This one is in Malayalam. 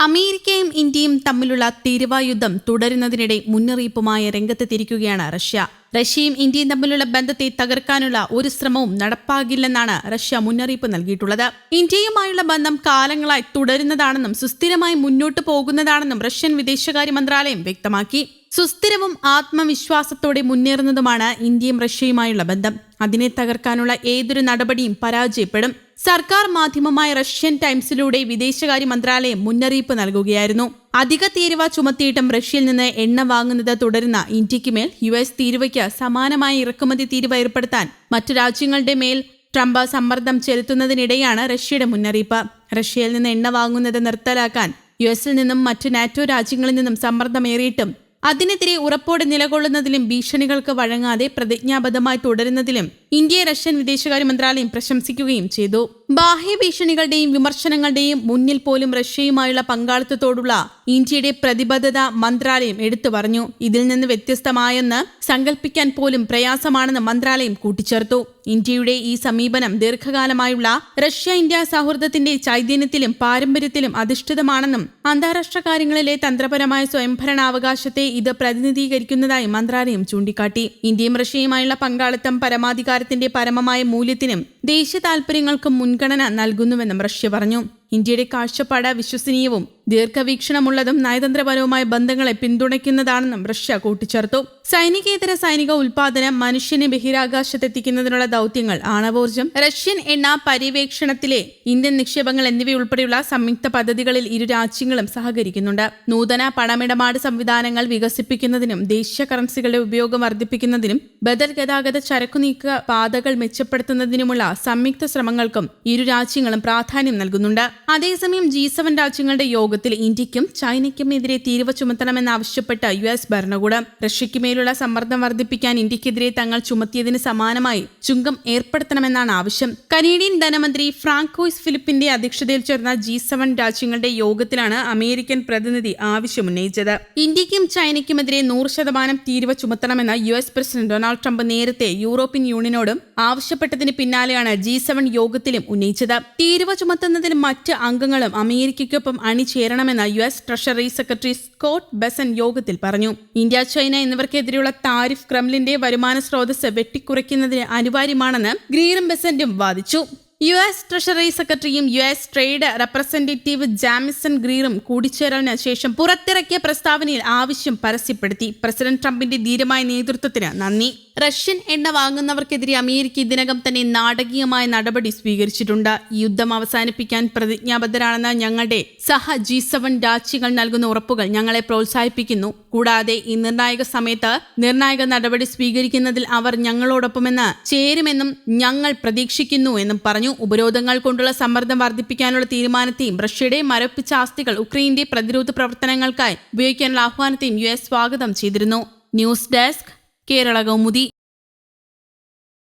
അമേരിക്കയും ഇന്ത്യയും തമ്മിലുള്ള തീരുവ യുദ്ധം തുടരുന്നതിനിടെ മുന്നറിയിപ്പുമായി രംഗത്തെത്തിയിരിക്കുകയാണ് റഷ്യ. റഷ്യയും ഇന്ത്യയും തമ്മിലുള്ള ബന്ധത്തെ തകർക്കാനുള്ള ഒരു ശ്രമവും നടപ്പാകില്ലെന്നാണ് റഷ്യ മുന്നറിയിപ്പ് നൽകിയിട്ടുള്ളത്. ഇന്ത്യയുമായുള്ള ബന്ധം കാലങ്ങളായി തുടരുന്നതാണെന്നും സുസ്ഥിരമായി മുന്നോട്ടു പോകുന്നതാണെന്നും റഷ്യൻ വിദേശകാര്യ മന്ത്രാലയം വ്യക്തമാക്കി. സുസ്ഥിരവും ആത്മവിശ്വാസത്തോടെ മുന്നേറുന്നതുമാണ് ഇന്ത്യയും റഷ്യയുമായുള്ള ബന്ധം. അതിനെ തകർക്കാനുള്ള ഏതൊരു നടപടിയും പരാജയപ്പെടും. സർക്കാർ മാധ്യമമായ റഷ്യൻ ടൈംസിലൂടെ വിദേശകാര്യ മന്ത്രാലയം മുന്നറിയിപ്പ് നൽകുകയായിരുന്നു. അധിക തീരുവ ചുമത്തിയിട്ടും റഷ്യയിൽ നിന്ന് എണ്ണ വാങ്ങുന്നത് തുടരുന്ന ഇന്ത്യക്ക് മേൽ US തീരുവയ്ക്ക് സമാനമായ ഇറക്കുമതി തീരുവ ഏർപ്പെടുത്താൻ മറ്റു രാജ്യങ്ങളുടെ മേൽ ട്രംപ് സമ്മർദ്ദം ചെലുത്തുന്നതിനിടെയാണ് റഷ്യയുടെ മുന്നറിയിപ്പ്. റഷ്യയിൽ നിന്ന് എണ്ണ വാങ്ങുന്നത് നിർത്തലാക്കാൻ US-ൽ നിന്നും മറ്റു നാറ്റോ രാജ്യങ്ങളിൽ നിന്നും സമ്മർദ്ദമേറിയിട്ടും അതിനെതിരെ ഉറപ്പോടെ നിലകൊള്ളുന്നതിലും ഭീഷണികൾക്ക് വഴങ്ങാതെ പ്രതിജ്ഞാബദ്ധമായി തുടരുന്നതിലും ഇന്ത്യയെ റഷ്യൻ വിദേശകാര്യ മന്ത്രാലയം പ്രശംസിക്കുകയും ചെയ്തു. ബാഹ്യ ഭീഷണികളുടെയും വിമർശനങ്ങളുടെയും മുന്നിൽ പോലും റഷ്യയുമായുള്ള പങ്കാളിത്തത്തോടുള്ള ഇന്ത്യയുടെ പ്രതിബദ്ധത മന്ത്രാലയം എടുത്തു പറഞ്ഞു. ഇതിൽ നിന്ന് വ്യത്യസ്തമായെന്ന് സങ്കല്പിക്കാൻ പോലും പ്രയാസമാണെന്ന് മന്ത്രാലയം കൂട്ടിച്ചേർത്തു. ഇന്ത്യയുടെ ഈ സമീപനം ദീർഘകാലമായുള്ള റഷ്യ ഇന്ത്യ സൗഹൃദത്തിന്റെ ചൈതന്യത്തിലും പാരമ്പര്യത്തിലും അധിഷ്ഠിതമാണെന്നും അന്താരാഷ്ട്ര കാര്യങ്ങളിലെ തന്ത്രപരമായ സ്വയംഭരണാവകാശത്തെ ഇത് പ്രതിനിധീകരിക്കുന്നതായി മന്ത്രാലയം ചൂണ്ടിക്കാട്ടി. ഇന്ത്യയും റഷ്യയുമായുള്ള പങ്കാളിത്തം പരമാധികാരത്തിന്റെ പരമമായ മൂല്യത്തിനും ദേശീയ താൽപര്യങ്ങൾക്കും മുൻഗണന നൽകുന്നുവെന്നും റഷ്യ പറഞ്ഞു. ഇന്ത്യയുടെ കാഴ്ചപ്പാട് വിശ്വസനീയവും ദീർഘവീക്ഷണമുള്ളതും നയതന്ത്രപരവുമായ ബന്ധങ്ങളെ പിന്തുണയ്ക്കുന്നതാണെന്നും റഷ്യ കൂട്ടിച്ചേർത്തു. സൈനികേതര സൈനിക ഉൽപാദനം, മനുഷ്യനെ ബഹിരാകാശത്തെത്തിക്കുന്നതിനുള്ള ദൗത്യങ്ങൾ, ആണവോർജ്ജം, റഷ്യൻ എണ്ണ പര്യവേക്ഷണത്തിലെ ഇന്ത്യൻ നിക്ഷേപങ്ങൾ എന്നിവയുൾപ്പെടെയുള്ള സംയുക്ത പദ്ധതികളിൽ ഇരു രാജ്യങ്ങളും സഹകരിക്കുന്നുണ്ട്. നൂതന പണമിടപാട് സംവിധാനങ്ങൾ വികസിപ്പിക്കുന്നതിനും ദേശീയ കറൻസികളുടെ ഉപയോഗം വർദ്ധിപ്പിക്കുന്നതിനും ബദൽ ഗതാഗത ചരക്കുനീക്ക പാതകൾ മെച്ചപ്പെടുത്തുന്നതിനുമുള്ള സംയുക്ത ശ്രമങ്ങൾക്കും ഇരു രാജ്യങ്ങളും പ്രാധാന്യം നൽകുന്നുണ്ട്. അതേസമയം G7 രാജ്യങ്ങളുടെ യോഗത്തിൽ ഇന്ത്യക്കും ചൈനയ്ക്കും എതിരെ തീരുവ ചുമത്തണമെന്നാവശ്യപ്പെട്ട US ഭരണകൂടം റഷ്യയ്ക്ക് മേലുള്ള സമ്മർദ്ദം വർദ്ധിപ്പിക്കാൻ ഇന്ത്യക്കെതിരെ തങ്ങൾ ചുമത്തിയതിന് സമാനമായി ചുങ്കം ഏർപ്പെടുത്തണമെന്നാണ് ആവശ്യം. കനേഡിയൻ ധനമന്ത്രി ഫ്രാങ്കോയിസ് ഫിലിപ്പിന്റെ അധ്യക്ഷതയിൽ ചേർന്ന G7 രാജ്യങ്ങളുടെ യോഗത്തിലാണ് അമേരിക്കൻ പ്രതിനിധി ആവശ്യമുന്നയിച്ചത്. ഇന്ത്യക്കും ചൈനയ്ക്കുമെതിരെ 100% തീരുവ ചുമത്തണമെന്ന് US പ്രസിഡന്റ് ഡൊണാൾഡ് ട്രംപ് നേരത്തെ യൂറോപ്യൻ യൂണിയനോടും ആവശ്യപ്പെട്ടതിന് പിന്നാലെയാണ് G7 യോഗത്തിലും ഉന്നയിച്ചത്. തീരുവ ചുമത്തുന്നതിന് മറ്റ് അംഗങ്ങളും അമേരിക്കയ്ക്കൊപ്പം അണിചേരണമെന്ന് US treasury secretary Scott Bessent യോഗത്തിൽ പറഞ്ഞു. ഇന്ത്യ, ചൈന എന്നിവർക്കെതിരെയുള്ള താരിഫ് ക്രെംലിന്റെ വരുമാന സ്രോതസ് വെട്ടിക്കുറയ്ക്കുന്നതിന് അനിവാര്യമാണെന്ന് ഗ്രീറും ബെസന്റും വാദിച്ചു. US ട്രഷറി സെക്രട്ടറിയും US ട്രേഡ് റെപ്രസെന്റേറ്റീവ് ജാമിസൺ ഗ്രീറും കൂടിച്ചേരലിന് ശേഷം പുറത്തിറക്കിയ പ്രസ്താവനയിൽ ആവശ്യം പരസ്യപ്പെടുത്തി. പ്രസിഡന്റ് ട്രംപിന്റെ ധീരമായ നേതൃത്വത്തിന് നന്ദി. റഷ്യൻ എണ്ണ വാങ്ങുന്നവർക്കെതിരെ അമേരിക്ക ഇതിനകം തന്നെ നാടകീയമായ നടപടി സ്വീകരിച്ചിട്ടുണ്ട്. ഈ യുദ്ധം അവസാനിപ്പിക്കാൻ പ്രതിജ്ഞാബദ്ധരാണെന്ന് ഞങ്ങളുടെ സഹ G7 രാജ്യങ്ങൾ നൽകുന്ന ഉറപ്പുകൾ ഞങ്ങളെ പ്രോത്സാഹിപ്പിക്കുന്നു. കൂടാതെ ഈ നിർണായക സമയത്ത് നിർണായക നടപടി സ്വീകരിക്കുന്നതിൽ അവർ ഞങ്ങളോടൊപ്പമെന്ന് ചേരുമെന്നും ഞങ്ങൾ പ്രതീക്ഷിക്കുന്നു എന്നും പറഞ്ഞു. ഉപരോധങ്ങൾ കൊണ്ടുള്ള സമ്മർദ്ദം വർദ്ധിപ്പിക്കാനുള്ള തീരുമാനത്തെയും റഷ്യയുടെ മരവിപ്പിച്ച ആസ്തികൾ ഉക്രൈന്റെ പ്രതിരോധ പ്രവർത്തനങ്ങൾക്കായി ഉപയോഗിക്കാനുള്ള ആഹ്വാനത്തെയും US സ്വാഗതം ചെയ്തിരുന്നു. News desk, Kerala Kaumudi.